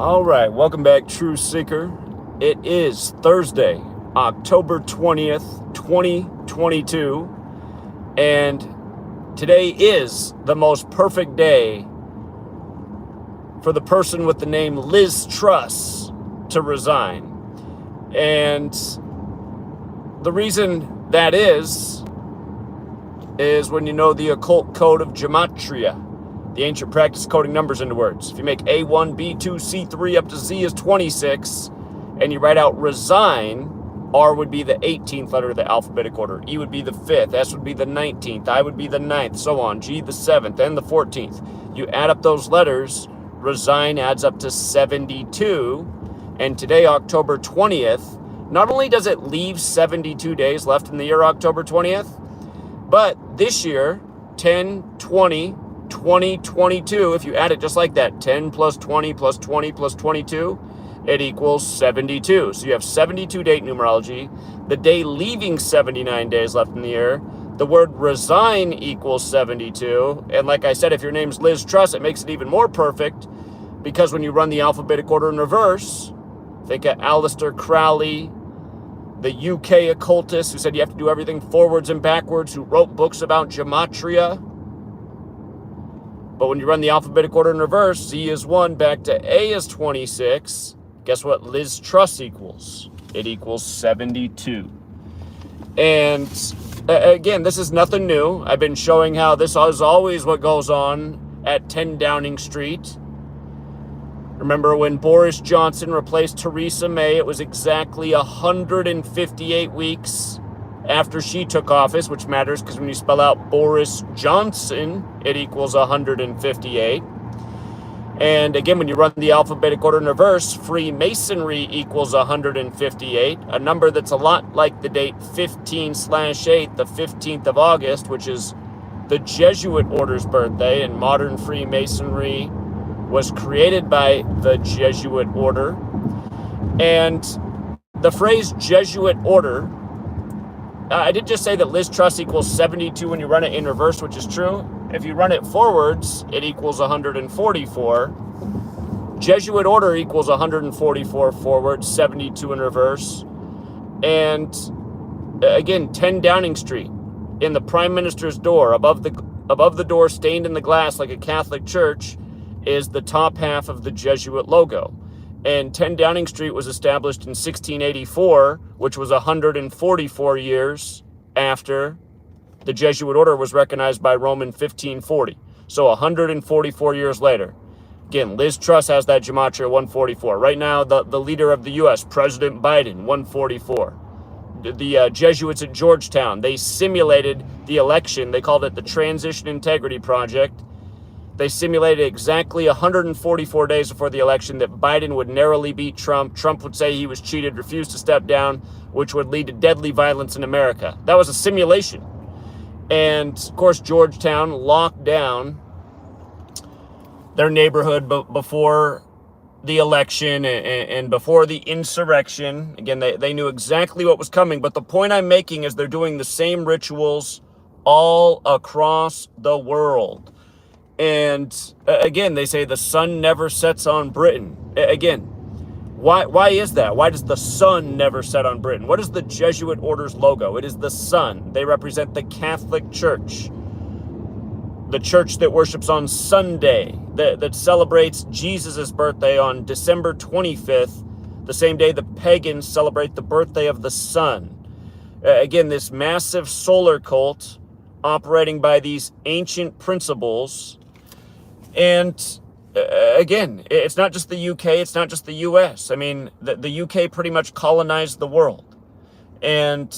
All right, welcome back, True Seeker. It is Thursday, October 20th, 2022, and today is the most perfect day for the person with the name Liz Truss to resign. And the reason that is when you know the occult code of Gematria, the ancient practice of coding numbers into words. If you make A1, B2, C3 up to Z is 26, and you write out resign, R would be the 18th letter of the alphabetic order, E would be the 5th, S would be the 19th, I would be the 9th, so on, G the 7th, and the 14th. You add up those letters, resign adds up to 72, and today, October 20th, not only does it leave 72 days left in the year October 20th, but this year, 10, 20, 2022, if you add it just like that, 10 plus 20 plus 20 plus 22, it equals 72. So you have 72 date numerology, the day leaving 79 days left in the year, the word resign equals 72. And like I said, if your name's Liz Truss, it makes it even more perfect because when you run the alphabetic order in reverse, think of Aleister Crowley, the UK occultist who said you have to do everything forwards and backwards, who wrote books about gematria. But when you run the alphabetic order in reverse, Z is 1, back to A is 26. Guess what Liz Truss equals? It equals 72. And again, this is nothing new. I've been showing how this is always what goes on at 10 Downing Street. Remember when Boris Johnson replaced Theresa May, it was exactly 158 weeks after she took office, which matters because when you spell out Boris Johnson, it equals 158. And again, when you run the alphabetic order in reverse, Freemasonry equals 158, a number that's a lot like the date 15/8, the 15th of August, which is the Jesuit order's birthday, and modern Freemasonry was created by the Jesuit order. And the phrase Jesuit order, I did just say that Liz Truss equals 72 when you run it in reverse, which is true. If you run it forwards, it equals 144. Jesuit order equals 144 forward, 72 in reverse. And again, 10 Downing Street, in the Prime Minister's door, above the door, stained in the glass like a Catholic church, is the top half of the Jesuit logo. And 10 Downing Street was established in 1684, which was 144 years after the Jesuit order was recognized by Rome in 1540. So 144 years later. Again, Liz Truss has that gematria 144. Right now, the leader of the U.S., President Biden, 144. The Jesuits at Georgetown, they simulated the election. They called it the Transition Integrity Project. They simulated exactly 144 days before the election that Biden would narrowly beat Trump. Trump would say he was cheated, refused to step down, which would lead to deadly violence in America. That was a simulation. And, of course, Georgetown locked down their neighborhood before the election and before the insurrection. Again, they knew exactly what was coming. But the point I'm making is they're doing the same rituals all across the world. And again, they say the sun never sets on Britain. Again, why is that? Why does the sun never set on Britain? What is the Jesuit order's logo? It is the sun. They represent the Catholic Church, the church that worships on Sunday, that celebrates Jesus' birthday on December 25th, the same day the pagans celebrate the birthday of the sun. Again, this massive solar cult operating by these ancient principles. And again, it's not just the UK, it's not just the US. I mean, the UK pretty much colonized the world. And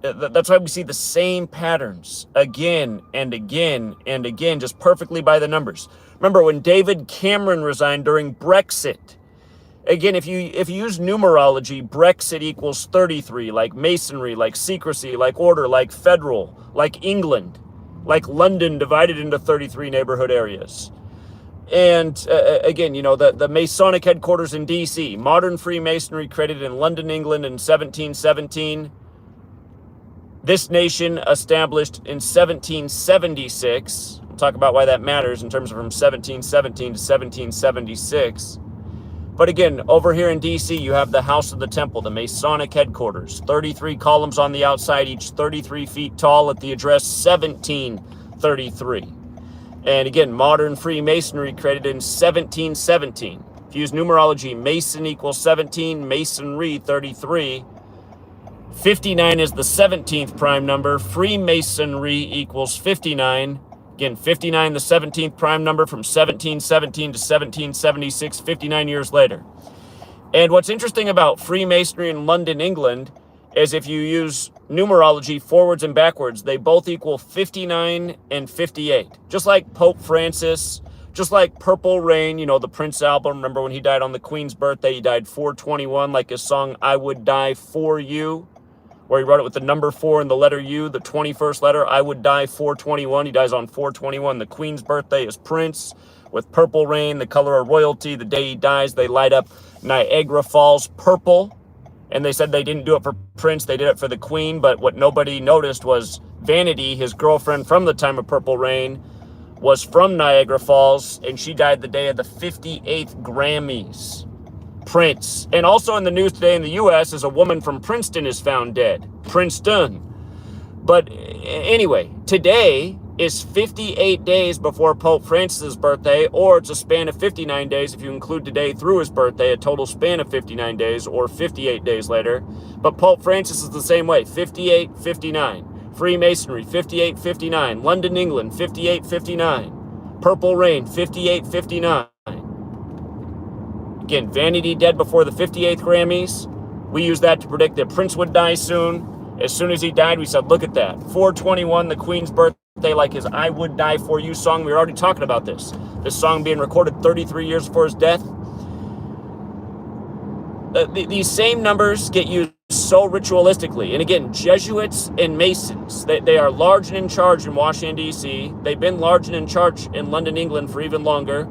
that's why we see the same patterns again and again and again, just perfectly by the numbers. Remember when David Cameron resigned during Brexit? Again, if you use numerology, Brexit equals 33, like Masonry, like secrecy, like order, like federal, like England, like London divided into 33 neighborhood areas. And again, you know, the Masonic headquarters in DC, modern Freemasonry created in London, England in 1717. This nation established in 1776. We'll talk about why that matters in terms of from 1717 to 1776. But again, over here in D.C., you have the House of the Temple, the Masonic headquarters, 33 columns on the outside, each 33 feet tall, at the address 1733. And again, modern Freemasonry created in 1717. If you use numerology, Mason equals 17, Masonry 33. 59 is the 17th prime number. Freemasonry equals 59. Again, 59, the 17th prime number, from 1717 to 1776, 59 years later. And what's interesting about Freemasonry in London, England, is if you use numerology forwards and backwards, they both equal 59 and 58. Just like Pope Francis, just like Purple Rain, you know, the Prince album. Remember when he died on the Queen's birthday, he died 421, like his song, I Would Die For You, where he wrote it with the number 4 and the letter U, the 21st letter, I Would Die 421. He dies on 421. The Queen's birthday is Prince with Purple Rain, the color of royalty. The day he dies, they light up Niagara Falls purple. And they said they didn't do it for Prince, they did it for the Queen. But what nobody noticed was Vanity, his girlfriend from the time of Purple Rain, was from Niagara Falls, and she died the day of the 58th Grammys. Prince. And also in the news today in the U.S. is a woman from Princeton is found dead. Princeton. But anyway, today is 58 days before Pope Francis's birthday, or it's a span of 59 days if you include today through his birthday, a total span of 59 days, or 58 days later. But Pope Francis is the same way, 58, 59. Freemasonry, 58, 59. London, England, 58, 59. Purple Rain, 58, 59. Again, Vanity dead before the 58th Grammys. We used that to predict that Prince would die soon. As soon as he died, we said, look at that. 421, the Queen's birthday, like his I Would Die For You song. We were already talking about this. This song being recorded 33 years before his death. These same numbers get used so ritualistically. And again, Jesuits and Masons, they are large and in charge in Washington, D.C. They've been large and in charge in London, England for even longer.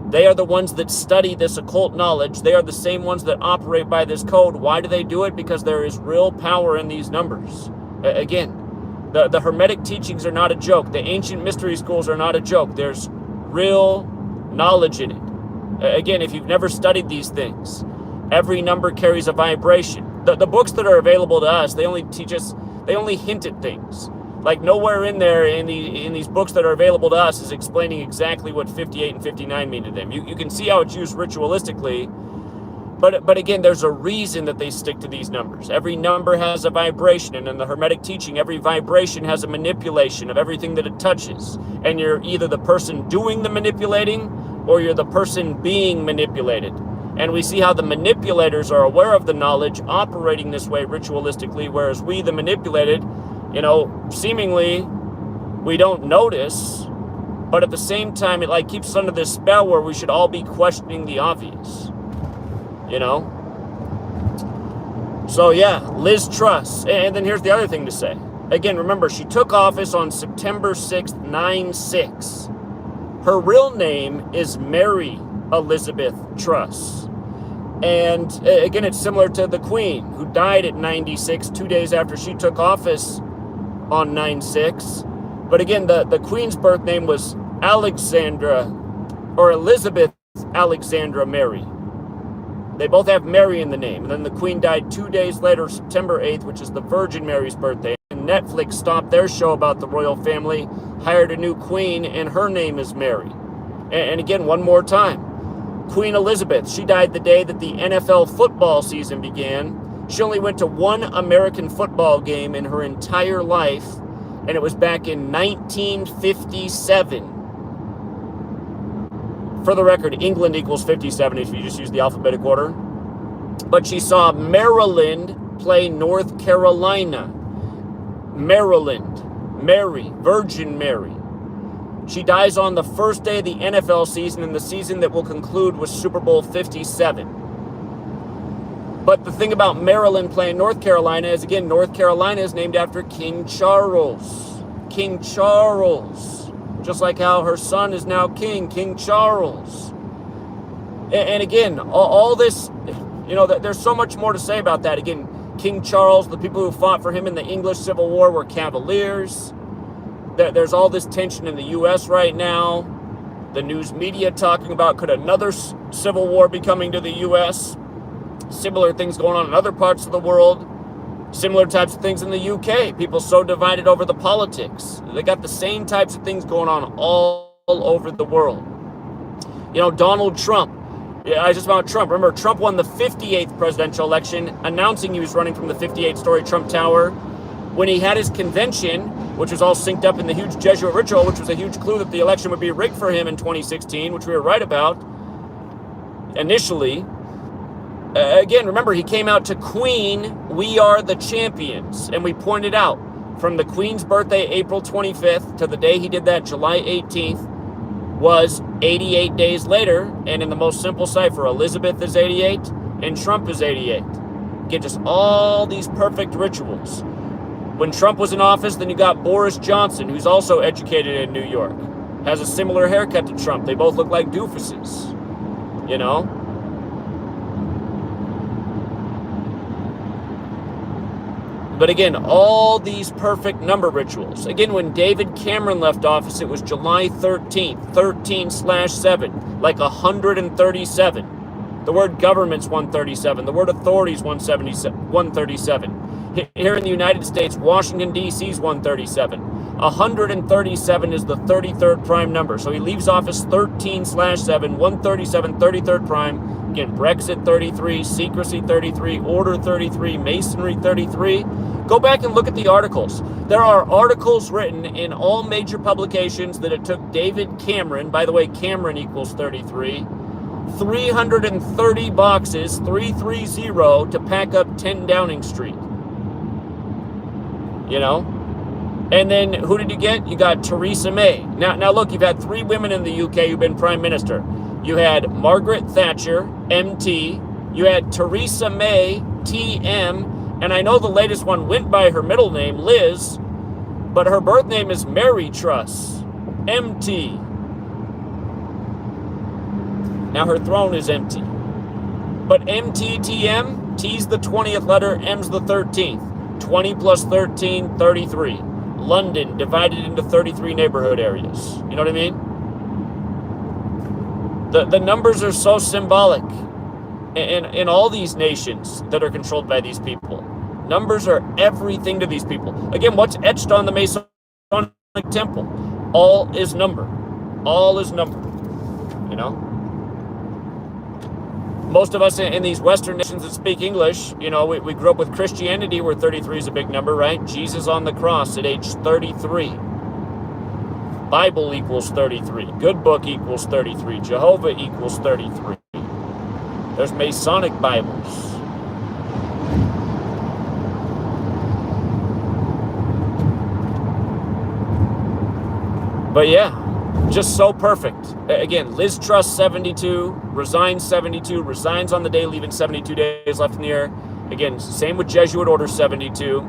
They are the ones that study this occult knowledge. They are the same ones that operate by this code. Why do they do it? Because there is real power in these numbers. Again, the Hermetic teachings are not a joke. The ancient mystery schools are not a joke. There's real knowledge in it. Again, if you've never studied these things, every number carries a vibration. The books that are available to us, they only teach us, they only hint at things. Like nowhere in there in these books that are available to us is explaining exactly what 58 and 59 mean to them. You can see how it's used ritualistically, but again, there's a reason that they stick to these numbers. Every number has a vibration, and in the Hermetic teaching, every vibration has a manipulation of everything that it touches. And you're either the person doing the manipulating, or you're the person being manipulated. And we see how the manipulators are aware of the knowledge, operating this way ritualistically, whereas we, the manipulated, seemingly we don't notice, but at the same time, it like keeps us under this spell where we should all be questioning the obvious, So yeah, Liz Truss. And then here's the other thing to say. Again, remember, she took office on September 6th, 96. Her real name is Mary Elizabeth Truss. And again, it's similar to the Queen, who died at 96, 2 days after she took office on 9/6. But again, the Queen's birth name was Alexandra, or Elizabeth Alexandra Mary. They both have Mary in the name. And then the Queen died 2 days later, September 8th, which is the Virgin Mary's birthday. And Netflix stopped their show about the royal family, hired a new queen, and her name is Mary. And again, one more time, Queen Elizabeth, she died the day that the NFL football season began. She only went to one American football game in her entire life, and it was back in 1957. For the record, England equals 57 if you just use the alphabetic order. But she saw Maryland play North Carolina. Maryland, Mary, Virgin Mary. She dies on the first day of the NFL season, and the season that will conclude with Super Bowl 57. But the thing about Maryland playing North Carolina is, again, North Carolina is named after King Charles. King Charles. Just like how her son is now King Charles. And again, all this, there's so much more to say about that. Again, King Charles, the people who fought for him in the English Civil War were Cavaliers. There's all this tension in the U.S. right now. The news media talking about could another civil war be coming to the U.S. Similar things going on in other parts of the world. Similar types of things in the UK. People so divided over the politics. They got the same types of things going on all over the world. You know, Donald Trump. Yeah, I just found Trump. Remember, Trump won the 58th presidential election, announcing he was running from the 58-story Trump Tower. When he had his convention, which was all synced up in the huge Jesuit ritual, which was a huge clue that the election would be rigged for him in 2016, which we were right about initially. Again, remember, he came out to Queen, "We are the champions." And we pointed out, from the Queen's birthday, April 25th, to the day he did that, July 18th, was 88 days later. And in the most simple cipher, Elizabeth is 88 and Trump is 88. Get just all these perfect rituals. When Trump was in office, then you got Boris Johnson, who's also educated in New York. Has a similar haircut to Trump. They both look like doofuses, you know? But again, all these perfect number rituals. Again, when David Cameron left office, it was July 13th, 13/7, like 137. The word government's 137. The word authority is 137. Here in the United States, Washington, D.C. is 137. 137 is the 33rd prime number. So he leaves office 13/7, 137, 33rd prime. Again, Brexit 33, secrecy 33, order 33, masonry 33. Go back and look at the articles. There are articles written in all major publications that it took David Cameron, by the way, Cameron equals 33, 330 boxes, 330, to pack up 10 Downing Street. You know? And then who did you get? You got Theresa May. Now look, you've had 3 women in the UK who've been prime minister. You had Margaret Thatcher, MT. You had Theresa May, TM. And I know the latest one went by her middle name, Liz, but her birth name is Mary Truss, MT. Now her throne is empty. But MTTM, T's the 20th letter, M's the 13th. 20 plus 13, 33. London divided into 33 neighborhood areas. You know what I mean? The numbers are so symbolic in all these nations that are controlled by these people. Numbers are everything to these people. Again, what's etched on the Masonic temple? All is number. All is number. You know? Most of us in these Western nations that speak English, you know, we grew up with Christianity where 33 is a big number, right? Jesus on the cross at age 33. Bible equals 33. Good book equals 33. Jehovah equals 33. There's Masonic Bibles. But yeah, just so perfect. Again, Liz Truss 72, resigns 72, resigns on the day, leaving 72 days left in the year. Again, same with Jesuit Order 72.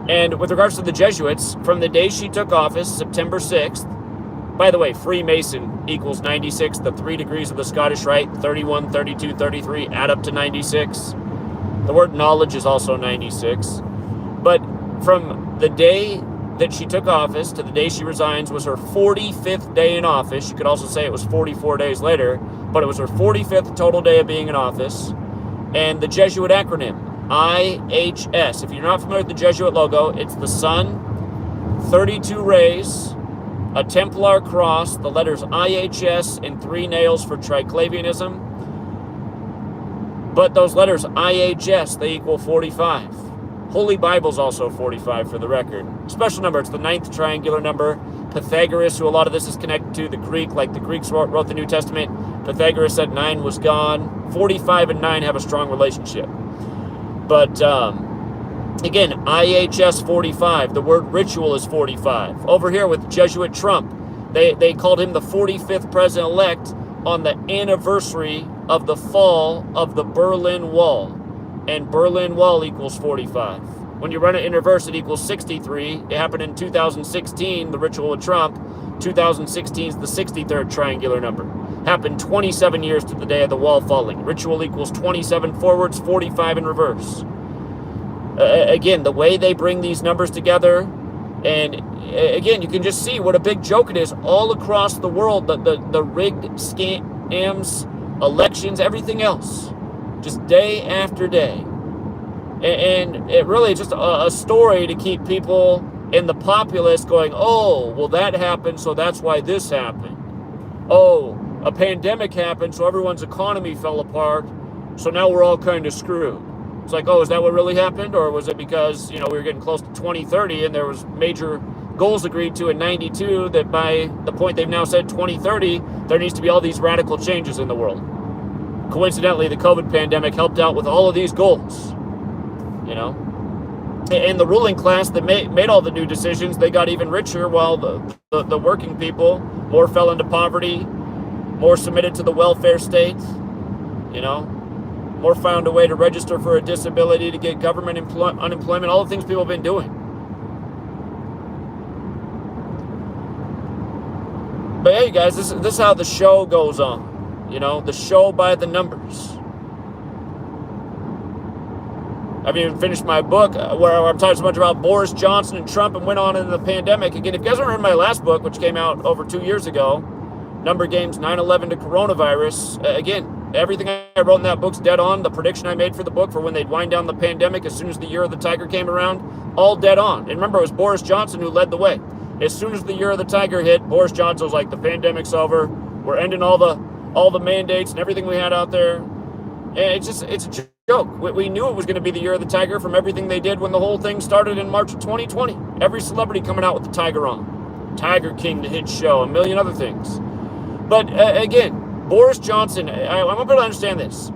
And with regards to the Jesuits, from the day she took office, September 6th, by the way, Freemason equals 96, the 3 degrees of the Scottish Rite, 31, 32, 33, add up to 96. The word knowledge is also 96. But from the day that she took office to the day she resigns was her 45th day in office. You could also say it was 44 days later, but it was her 45th total day of being in office. And the Jesuit acronym, IHS. If you're not familiar with the Jesuit logo, it's the sun, 32 rays, a Templar cross, the letters IHS, and 3 nails for triclavianism. But those letters IHS, they equal 45. Holy Bible's also 45 for the record. Special number, it's the 9th triangular number. Pythagoras, who a lot of this is connected to, the Greek, like the Greeks wrote the New Testament. Pythagoras said 9 was God. 45 and 9 have a strong relationship. But again, IHS 45, the word ritual is 45. Over here with Jesuit Trump, they called him the 45th president-elect on the anniversary of the fall of the Berlin Wall. And Berlin Wall equals 45. When you run it in reverse, it equals 63. It happened in 2016, the ritual with Trump. 2016 is the 63rd triangular number. Happened 27 years to the day of the wall falling. Ritual equals 27 forwards, 45 in reverse. Again, the way they bring these numbers together, and again, you can just see what a big joke it is all across the world. The rigged scams, elections, everything else, just day after day. And it really is just a story to keep people in the populace going, oh, well, that happened, so that's why this happened. Oh, a pandemic happened, so everyone's economy fell apart, so now we're all kind of screwed. It's like, oh, is that what really happened? Or was it because, we were getting close to 2030 and there was major goals agreed to in 92 that by the point they've now said 2030, there needs to be all these radical changes in the world. Coincidentally, the COVID pandemic helped out with all of these goals, And the ruling class that made all the new decisions, they got even richer, while the working people more fell into poverty, more submitted to the welfare state, more found a way to register for a disability, to get government unemployment, all the things people have been doing. But hey, guys, this is how the show goes on, the show by the numbers. I haven't even finished my book where I'm talking so much about Boris Johnson and Trump and went on into the pandemic. Again, if you guys haven't read my last book, which came out over 2 years ago, Number Games 9/11 to Coronavirus, again, everything I wrote in that book's dead on. The prediction I made for the book for when they'd wind down the pandemic as soon as the year of the tiger came around, all dead on. And remember, it was Boris Johnson who led the way. As soon as the year of the tiger hit, Boris Johnson was like, the pandemic's over. We're ending all the mandates and everything we had out there. And it's a joke. We knew it was going to be the year of the tiger from everything they did when the whole thing started in March of 2020. Every celebrity coming out with the tiger on. Tiger King, the hit show, a million other things. But again, Boris Johnson, I want people to understand this.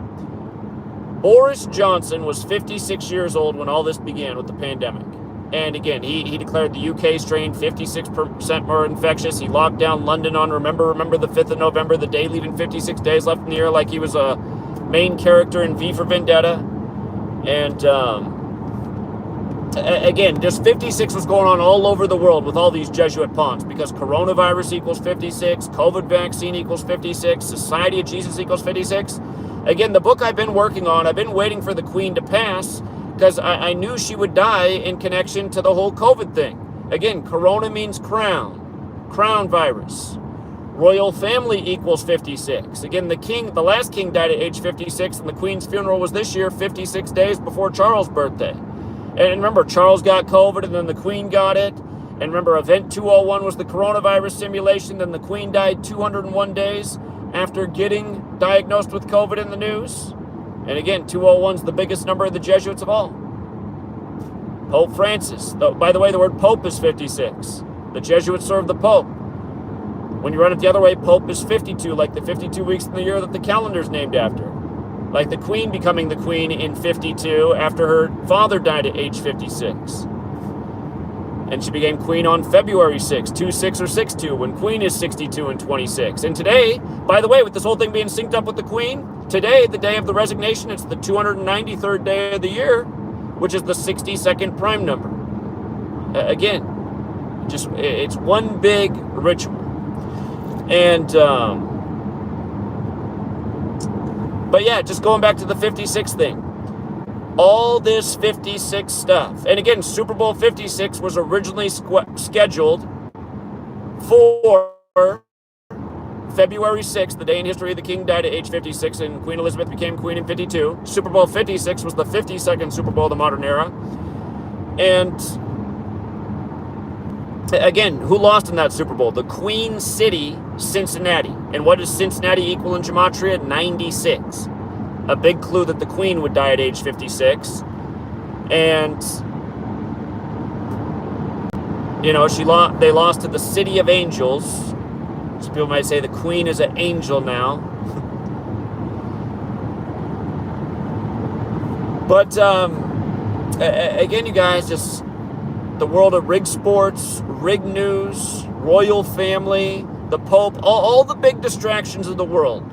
Boris Johnson was 56 years old when all this began with the pandemic. And again, he declared the UK strain 56% more infectious. He locked down London on, remember the 5th of November, the day leaving 56 days left in the year, like he was a main character in V for Vendetta. And again, just 56 was going on all over the world with all these Jesuit pawns, because coronavirus equals 56, COVID vaccine equals 56, Society of Jesus equals 56. Again, the book I've been working on, I've been waiting for the Queen to pass, because I knew she would die in connection to the whole COVID thing. Again, corona means crown virus. Royal family equals 56. Again, the last king died at age 56, and the Queen's funeral was this year, 56 days before Charles' birthday. And remember, Charles got COVID, and then the Queen got it. And remember, Event 201 was the coronavirus simulation, then the Queen died 201 days after getting diagnosed with COVID in the news. And again, 201's the biggest number of the Jesuits of all. Pope Francis. By the way, the word Pope is 56. The Jesuits serve the Pope. When you run it the other way, Pope is 52, like the 52 weeks in the year that the calendar's named after. Like the Queen becoming the Queen in 52 after her father died at age 56. And she became Queen on February 6, 26 or 62, when Queen is 62 and 26. And today, by the way, with this whole thing being synced up with the Queen, today, the day of the resignation, it's the 293rd day of the year, which is the 62nd prime number. Again, it's one big ritual. And, but yeah, just going back to the 56 thing. All this 56 stuff. And again, Super Bowl 56 was originally scheduled for February 6th, the day in history the king died at age 56 and Queen Elizabeth became queen in 52. Super Bowl 56 was the 52nd Super Bowl of the modern era. And again, who lost in that Super Bowl? The Queen City, Cincinnati. And what does Cincinnati equal in Gematria? 96. A big clue that the Queen would die at age 56. And, they lost to the City of Angels. Some people might say the Queen is an angel now. But, again, you guys, just the world of rig sports, rig news, royal family, the Pope, all the big distractions of the world,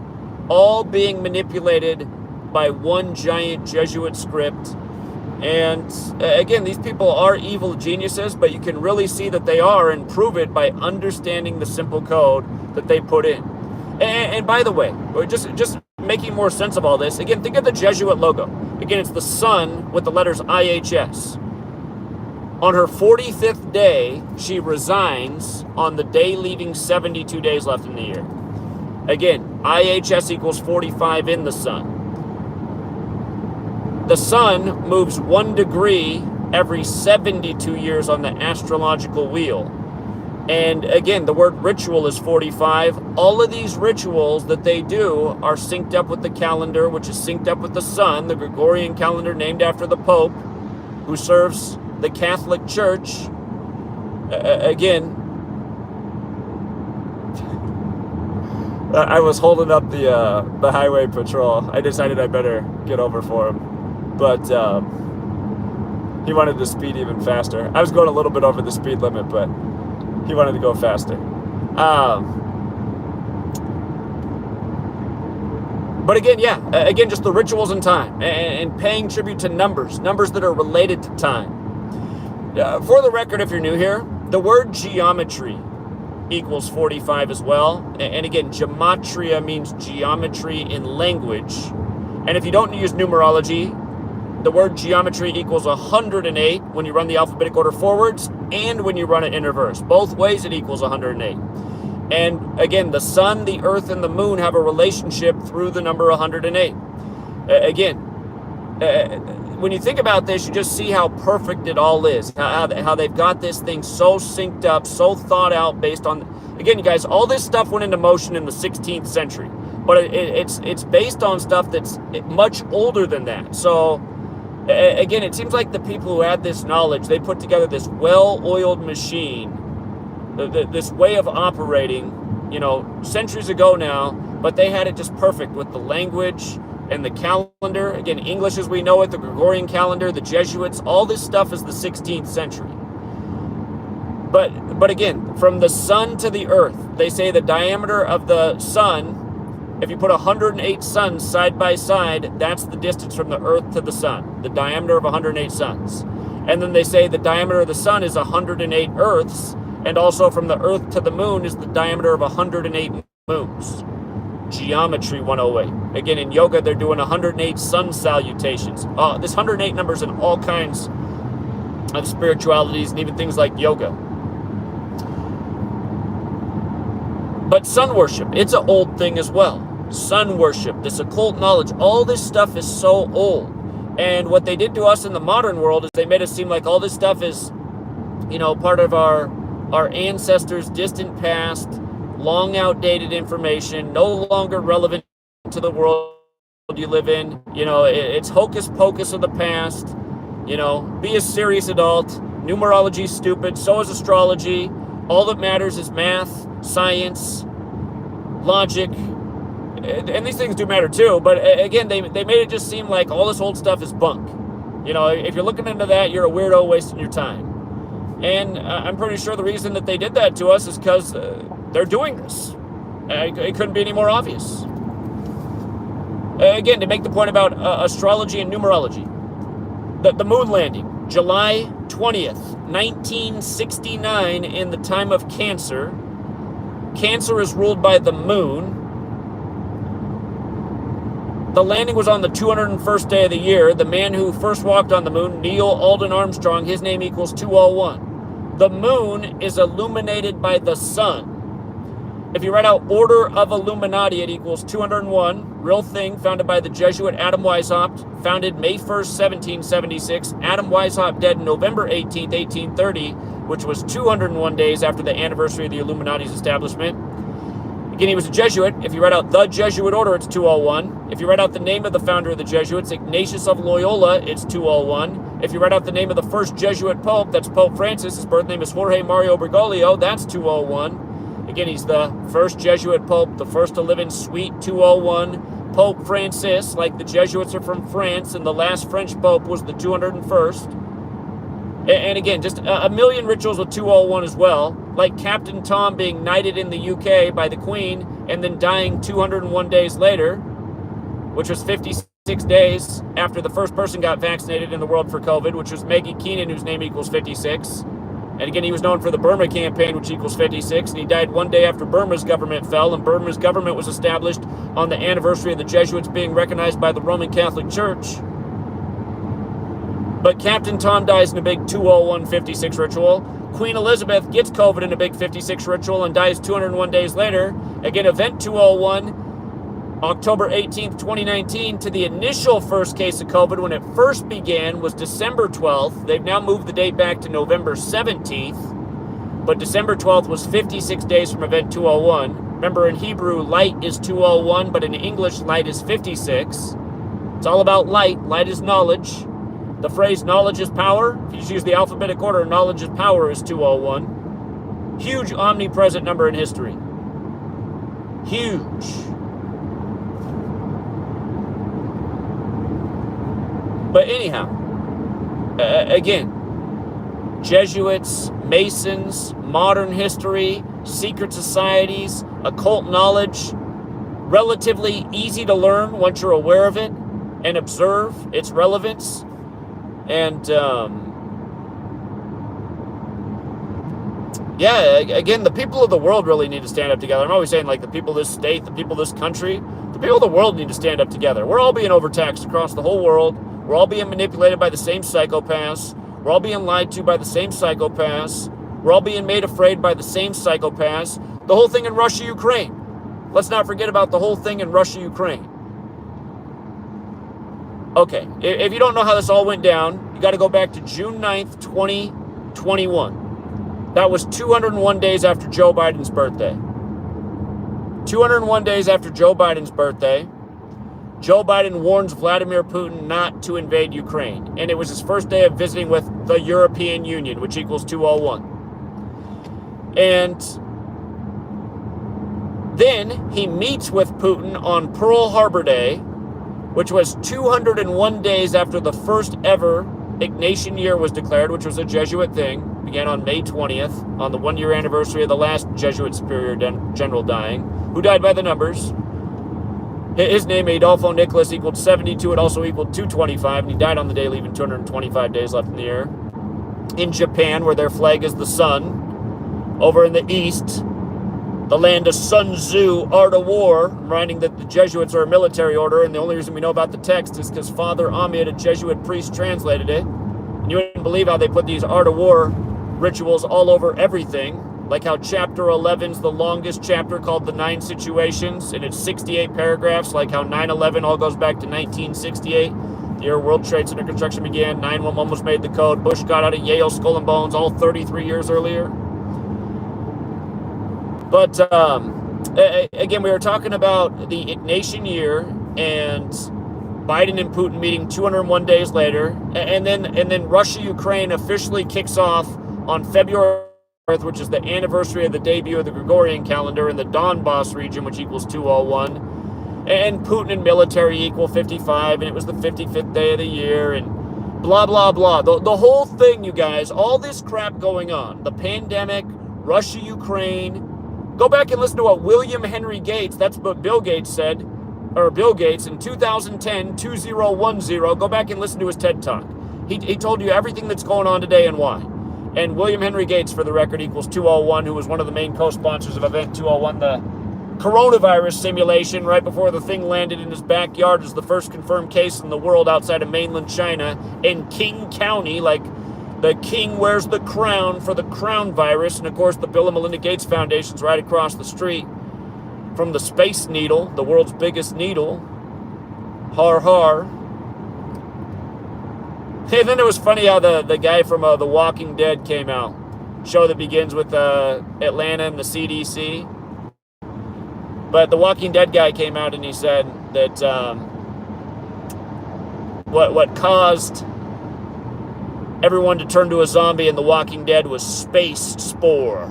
all being manipulated by one giant Jesuit script. And again, these people are evil geniuses, but you can really see that they are and prove it by understanding the simple code that they put in. And by the way, just making more sense of all this, again, think of the Jesuit logo. Again, it's the sun with the letters IHS. On her 45th day, she resigns on the day leaving 72 days left in the year. Again, IHS equals 45 in the sun. The sun moves 1 degree every 72 years on the astrological wheel. And again, the word ritual is 45. All of these rituals that they do are synced up with the calendar, which is synced up with the sun, the Gregorian calendar named after the Pope, who serves the Catholic Church. Again, I was holding up the highway patrol. I decided I better get over for him. But he wanted to speed even faster. I was going a little bit over the speed limit, but he wanted to go faster. But again, again, just the rituals in time and paying tribute to numbers that are related to time. For the record, if you're new here, the word geometry equals 45 as well. And again, gematria means geometry in language. And if you don't use numerology, the word geometry equals 108 when you run the alphabetic order forwards and when you run it in reverse. Both ways it equals 108. And again, the sun, the earth, and the moon have a relationship through the number 108. Again, when you think about this, you just see how perfect it all is. How they've got this thing so synced up, so thought out based on... Again, you guys, all this stuff went into motion in the 16th century. But it's based on stuff that's much older than that. So... Again, it seems like the people who had this knowledge, they put together this well-oiled machine, this way of operating, centuries ago now, but they had it just perfect with the language and the calendar. Again, English as we know it, the Gregorian calendar, the Jesuits, all this stuff is the 16th century. But again, from the sun to the earth, they say the diameter of the sun, if you put 108 suns side by side, that's the distance from the earth to the sun, the diameter of 108 suns. And then they say the diameter of the sun is 108 earths, and also from the earth to the moon is the diameter of 108 moons. Geometry 108. Again, in yoga, they're doing 108 sun salutations. This 108 number's in all kinds of spiritualities and even things like yoga. But sun worship, it's an old thing as well. Sun worship, this occult knowledge, all this stuff is so old. And what they did to us in the modern world is they made us seem like all this stuff is, part of our ancestors' distant past, long outdated information, no longer relevant to the world you live in. It's hocus pocus of the past. Be a serious adult. Numerology's stupid, so is astrology. All that matters is math, science, logic, and these things do matter too, but again, they made it just seem like all this old stuff is bunk. If you're looking into that, you're a weirdo wasting your time. And I'm pretty sure the reason that they did that to us is because they're doing this. It couldn't be any more obvious. Again, to make the point about astrology and numerology, the moon landing, July 20th, 1969, in the time of Cancer. Cancer is ruled by the moon. The landing was on the 201st day of the year. The man who first walked on the moon, Neil Alden Armstrong, his name equals 201. The moon is illuminated by the sun. If you write out order of Illuminati, it equals 201. Real thing, founded by the Jesuit Adam Weishaupt, founded May 1st, 1776. Adam Weishaupt dead November 18th, 1830, which was 201 days after the anniversary of the Illuminati's establishment. Again, he was a Jesuit. If you write out the Jesuit order, it's 201. If you write out the name of the founder of the Jesuits, Ignatius of Loyola, it's 201. If you write out the name of the first Jesuit Pope, that's Pope Francis. His birth name is Jorge Mario Bergoglio, that's 201. Again, he's the first Jesuit Pope, the first to live in Suite 201. Pope Francis, like the Jesuits are from France, and the last French Pope was the 201st. And again, just a million rituals with 201 as well, like Captain Tom being knighted in the UK by the Queen and then dying 201 days later, which was 56 days after the first person got vaccinated in the world for COVID, which was Maggie Keenan, whose name equals 56. And again, he was known for the Burma campaign, which equals 56, and he died one day after Burma's government fell, and Burma's government was established on the anniversary of the Jesuits being recognized by the Roman Catholic Church. But Captain Tom dies in a big 20156 ritual. Queen Elizabeth gets COVID in a big 56 ritual and dies 201 days later. Again, event 201, October 18th, 2019, to the initial first case of COVID when it first began was December 12th. They've now moved the date back to November 17th. But December 12th was 56 days from event 201. Remember, in Hebrew, light is 201, but in English, light is 56. It's all about light. Light is knowledge. The phrase knowledge is power, if you just use the alphabetic order, knowledge is power is 201. Huge omnipresent number in history. Huge. But anyhow, again, Jesuits, Masons, modern history, secret societies, occult knowledge, relatively easy to learn once you're aware of it and observe its relevance. And, yeah, again, the people of the world really need to stand up together. I'm always saying, like, the people of this state, the people of this country, the people of the world need to stand up together. We're all being overtaxed across the whole world. We're all being manipulated by the same psychopaths. We're all being lied to by the same psychopaths. We're all being made afraid by the same psychopaths. The whole thing in Russia, Ukraine. Let's not forget about the whole thing in Russia, Ukraine. Okay, if you don't know how this all went down, you got to go back to June 9th, 2021. That was 201 days after Joe Biden's birthday. 201 days after Joe Biden's birthday, Joe Biden warns Vladimir Putin not to invade Ukraine. And it was his first day of visiting with the European Union, which equals 201. And then he meets with Putin on Pearl Harbor Day, which was 201 days after the first ever Ignatian year was declared, which was a Jesuit thing. Began on May 20th, on the one-year anniversary of the last Jesuit superior general dying, who died by the numbers. His name, Adolfo Nicholas, equaled 72. It also equaled 225, and he died on the day, leaving 225 days left in the year. In Japan, where their flag is the sun. Over in the east, the land of Sun Tzu, Art of War, reminding that the Jesuits are a military order, and the only reason we know about the text is because Father Ahmed, a Jesuit priest, translated it. And you wouldn't believe how they put these Art of War rituals all over everything, like how chapter 11 is the longest chapter, called the 9 Situations, and it's 68 paragraphs, like how 9/11 all goes back to 1968, the year World Trade Center construction began. 9/11 was made the code. Bush got out of Yale Skull and Bones all 33 years earlier. But again, we were talking about the Ignatian year and Biden and Putin meeting 201 days later, and then Russia-Ukraine officially kicks off on February 4th, which is the anniversary of the debut of the Gregorian calendar in the Donbass region, which equals 201. And Putin and military equal 55, and it was the 55th day of the year, and blah, blah, blah. The whole thing, you guys, all this crap going on, the pandemic, Russia-Ukraine. Go back and listen to what William Henry Gates, that's what Bill Gates said, or Bill Gates in 2010, 2010. Go back and listen to his TED Talk. He told you everything that's going on today and why. And William Henry Gates, for the record, equals 201, who was one of the main co-sponsors of Event 201, the coronavirus simulation right before the thing landed in his backyard as the first confirmed case in the world outside of mainland China in King County, like the king wears the crown for the crown virus. And of course, the Bill and Melinda Gates Foundation's right across the street from the Space Needle, the world's biggest needle. Har har. Hey, then it was funny how the guy from The Walking Dead came out. Show that begins with Atlanta and the CDC. But the Walking Dead guy came out and he said that what caused everyone to turn to a zombie in The Walking Dead was space spore.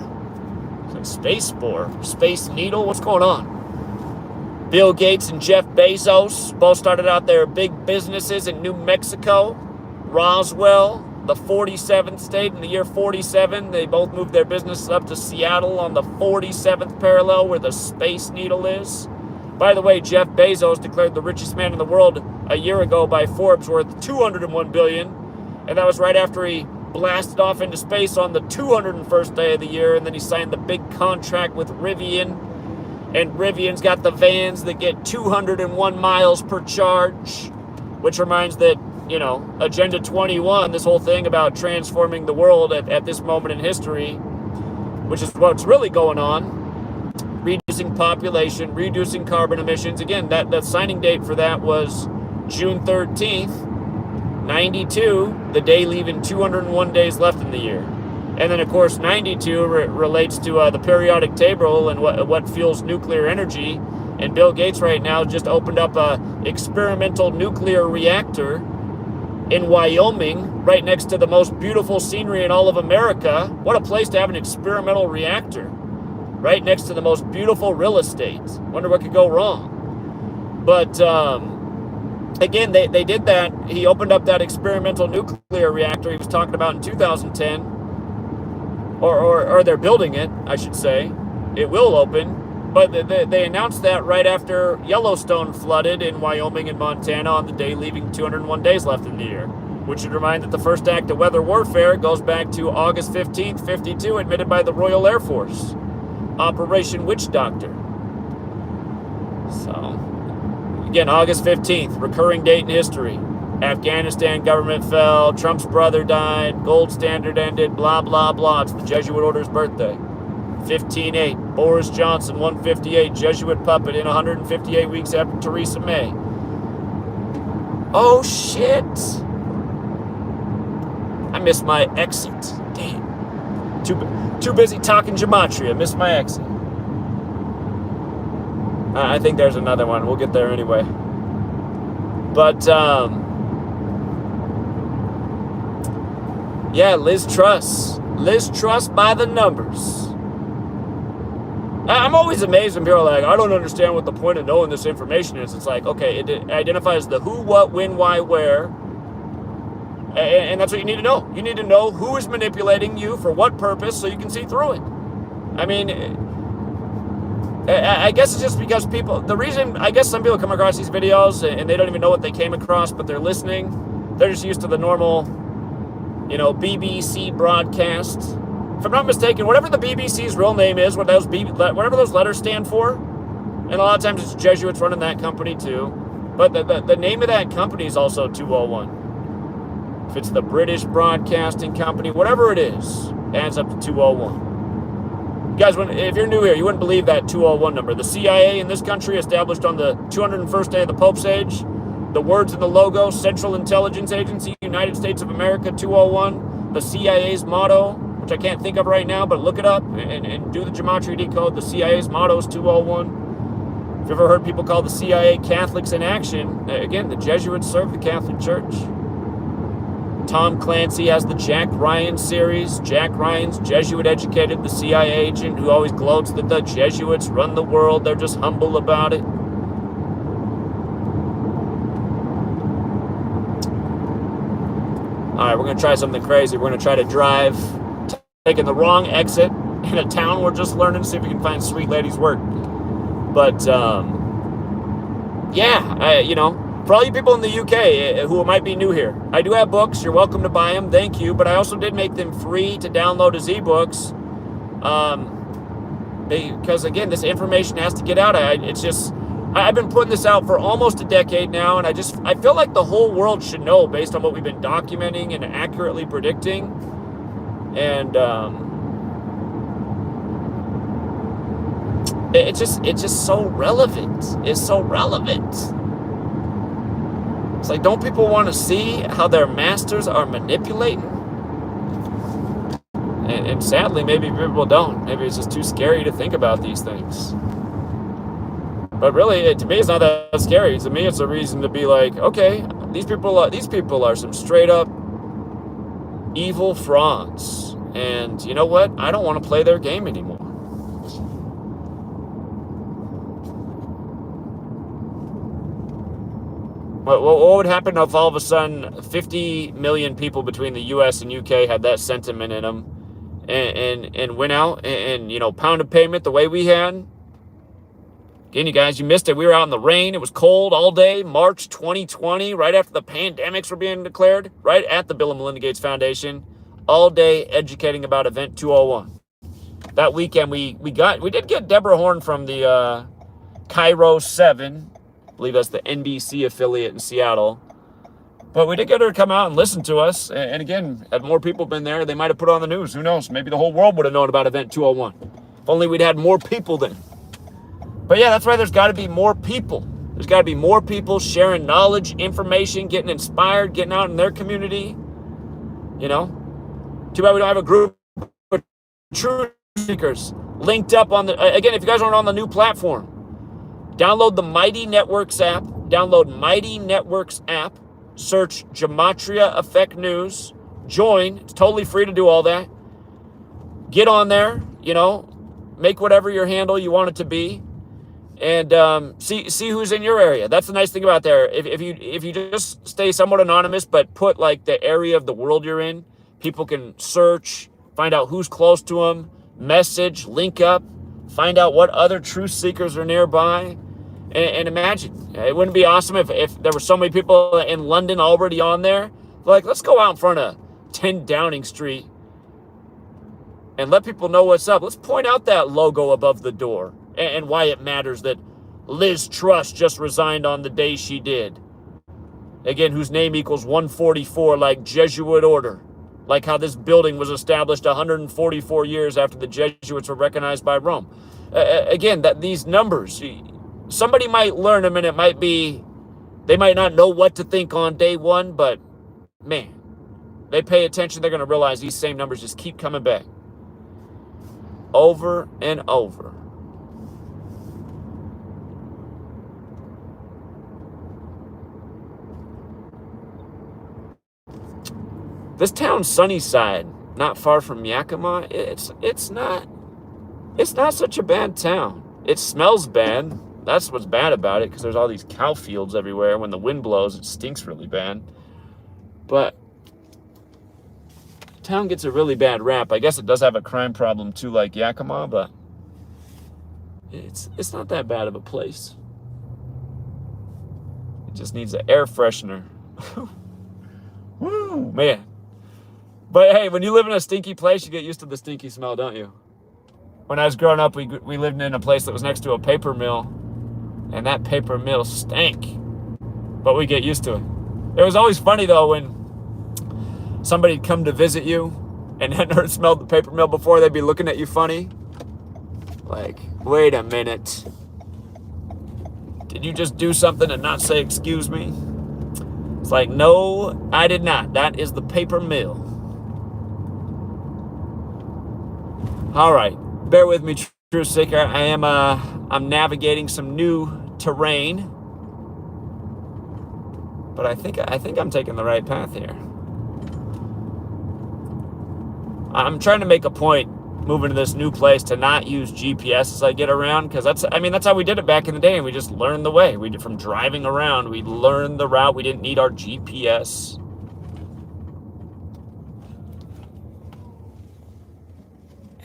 Like, space spore? Space needle? What's going on? Bill Gates and Jeff Bezos both started out their big businesses in New Mexico. Roswell, the 47th state, in the year 47, they both moved their businesses up to Seattle on the 47th parallel where the Space Needle is. By the way, Jeff Bezos declared the richest man in the world a year ago by Forbes, worth $201 billion. And that was right after he blasted off into space on the 201st day of the year, and then he signed the big contract with Rivian, and Rivian's got the vans that get 201 miles per charge, which reminds that, you know, Agenda 21, this whole thing about transforming the world at this moment in history, which is what's really going on, reducing population, reducing carbon emissions. Again, that signing date for that was June 13th, 92, the day leaving 201 days left in the year. And then, of course, 92 relates to the periodic table and what fuels nuclear energy. And Bill Gates right now just opened up a experimental nuclear reactor in Wyoming, right next to the most beautiful scenery in all of America. What a place to have an experimental reactor, right next to the most beautiful real estate. Wonder what could go wrong. But again, they did that. He opened up that experimental nuclear reactor he was talking about in 2010. Or they're building it, I should say. It will open. But they announced that right after Yellowstone flooded in Wyoming and Montana on the day leaving 201 days left in the year. Which should remind that the first act of weather warfare goes back to August 15th, 52, admitted by the Royal Air Force. Operation Witch Doctor. So, again, August 15th, recurring date in history. Afghanistan government fell, Trump's brother died, gold standard ended, blah, blah, blah. It's the Jesuit order's birthday. 15-8, Boris Johnson, 158, Jesuit puppet in 158 weeks after Theresa May. Oh, shit. I missed my exit. Damn. Too busy talking gematria. Missed my exit. I think there's another one. We'll get there anyway. But, yeah, Liz Truss. Liz Truss by the numbers. I'm always amazed when people are like, I don't understand what the point of knowing this information is. It's like, okay, it identifies the who, what, when, why, where. And that's what you need to know. You need to know who is manipulating you for what purpose so you can see through it. I mean, I guess it's just because the reason, I guess some people come across these videos and they don't even know what they came across, but they're listening. They're just used to the normal, you know, BBC broadcast. If I'm not mistaken, whatever the BBC's real name is, whatever those letters stand for, and a lot of times it's Jesuits running that company too, but the name of that company is also 201. If it's the British Broadcasting Company, whatever it is, adds up to 201. Guys, if you're new here, you wouldn't believe that 201 number. The CIA in this country, established on the 201st day of the Pope's age, the words in the logo, Central Intelligence Agency, United States of America, 201. The CIA's motto, which I can't think of right now, but look it up and do the gematria decode. The CIA's motto is 201. If you've ever heard people call the CIA Catholics in action, again, the Jesuits serve the Catholic Church. Tom Clancy has the Jack Ryan series. Jack Ryan's Jesuit-educated, the CIA agent who always gloats that the Jesuits run the world. They're just humble about it. All right, we're going to try something crazy. We're going to try to drive, taking the wrong exit in a town we're just learning, see if we can find Sweet Lady's work. But, yeah, you know, for all you people in the UK who might be new here, I do have books. You're welcome to buy them. Thank you. But I also did make them free to download as ebooks. Because, again, this information has to get out. I've been putting this out for almost a decade now, and I feel like the whole world should know based on what we've been documenting and accurately predicting. And it's just so relevant. It's so relevant. It's like, don't people want to see how their masters are manipulating? And sadly, maybe people don't. Maybe it's just too scary to think about these things. But really, to me, it's not that scary. To me, it's a reason to be like, okay, these people are some straight up evil frauds. And you know what? I don't want to play their game anymore. What would happen if all of a sudden 50 million people between the U.S. and UK had that sentiment in them and went out and you know, pounded pavement the way we had? Again, you guys, you missed it. We were out in the rain. It was cold all day. March 2020, right after the pandemics were being declared, right at the Bill and Melinda Gates Foundation. all day educating about Event 201. That weekend, we did get Deborah Horn from the Cairo 7. I believe that's the NBC affiliate in Seattle. But we did get her to come out and listen to us. And again, had more people been there, they might have put it on the news. Who knows? Maybe the whole world would have known about Event 201. If only we'd had more people then. But yeah, that's why there's got to be more people. There's got to be more people sharing knowledge, information, getting inspired, getting out in their community. You know? Too bad we don't have a group of truth seekers linked up on the... Again, if you guys aren't on the new platform, download the Mighty Networks app. Download Mighty Networks app. Search GematriaEffectNews. Join. It's totally free to do all that. Get on there, you know, make whatever your handle you want it to be, and see who's in your area. That's the nice thing about there. If you just stay somewhat anonymous, but put like the area of the world you're in, people can search, find out who's close to them, message, link up, find out what other truth seekers are nearby. And imagine, it wouldn't be awesome if there were so many people in London already on there. Like, let's go out in front of 10 Downing Street and let people know what's up. Let's point out that logo above the door and why it matters that Liz Truss just resigned on the day she did. Again, whose name equals 144, like Jesuit order. Like how this building was established 144 years after the Jesuits were recognized by Rome. Again, that these numbers... Somebody might learn them, and it might be, they might not know what to think on day one, but man, they pay attention, they're going to realize these same numbers just keep coming back over and over. This town, Sunnyside, not far from Yakima, it's not such a bad town. It smells bad. That's what's bad about it, because there's all these cow fields everywhere. When the wind blows, it stinks really bad. But the town gets a really bad rap. I guess it does have a crime problem too, like Yakima, but it's not that bad of a place. It just needs an air freshener. Woo, man. But hey, when you live in a stinky place, you get used to the stinky smell, don't you? When I was growing up, we lived in a place that was next to a paper mill. And that paper mill stank. But we get used to it. It was always funny, though, when somebody'd come to visit you and hadn't smelled the paper mill before, they'd be looking at you funny. Like, wait a minute. Did you just do something and not say excuse me? It's like, no, I did not. That is the paper mill. All right. Bear with me, Truth Seeker. I'm navigating some new terrain, but I think I'm taking the right path here. I'm trying to make a point moving to this new place to not use GPS as I get around, because that's how we did it back in the day, and we just learned the way. We did from driving around. We learned the route. We didn't need our GPS.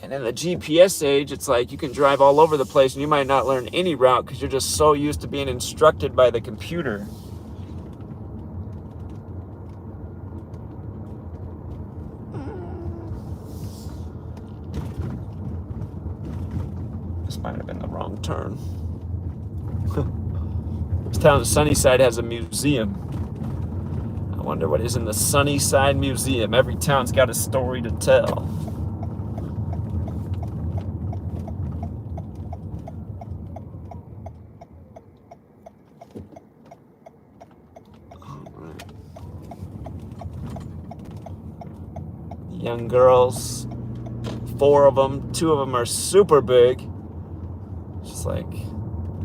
And in the GPS age, it's like you can drive all over the place and you might not learn any route because you're just so used to being instructed by the computer. This might have been the wrong turn. This town, Sunnyside, has a museum. I wonder what is in the Sunnyside Museum. Every town's got a story to tell. Young girls, 4 of them, 2 of them are super big. Just like,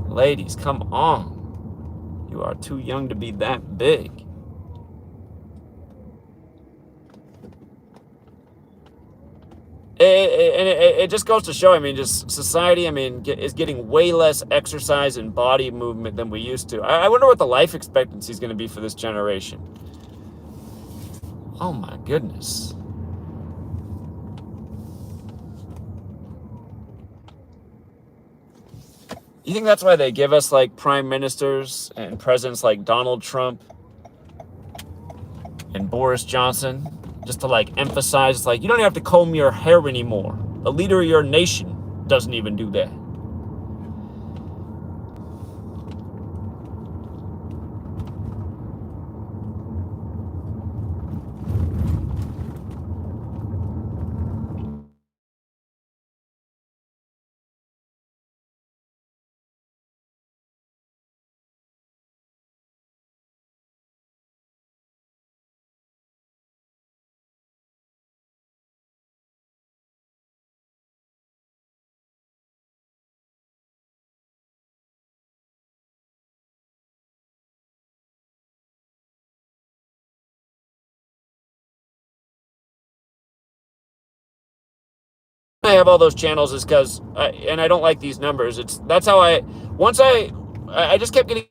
ladies, come on. You are too young to be that big. It just goes to show, I mean, just society, I mean, is getting way less exercise and body movement than we used to. I wonder what the life expectancy is going to be for this generation. Oh my goodness. You think that's why they give us like prime ministers and presidents like Donald Trump and Boris Johnson just to like emphasize, it's like, you don't have to comb your hair anymore. The leader of your nation doesn't even do that. I have all those channels is because, and I don't like these numbers. That's how I just kept getting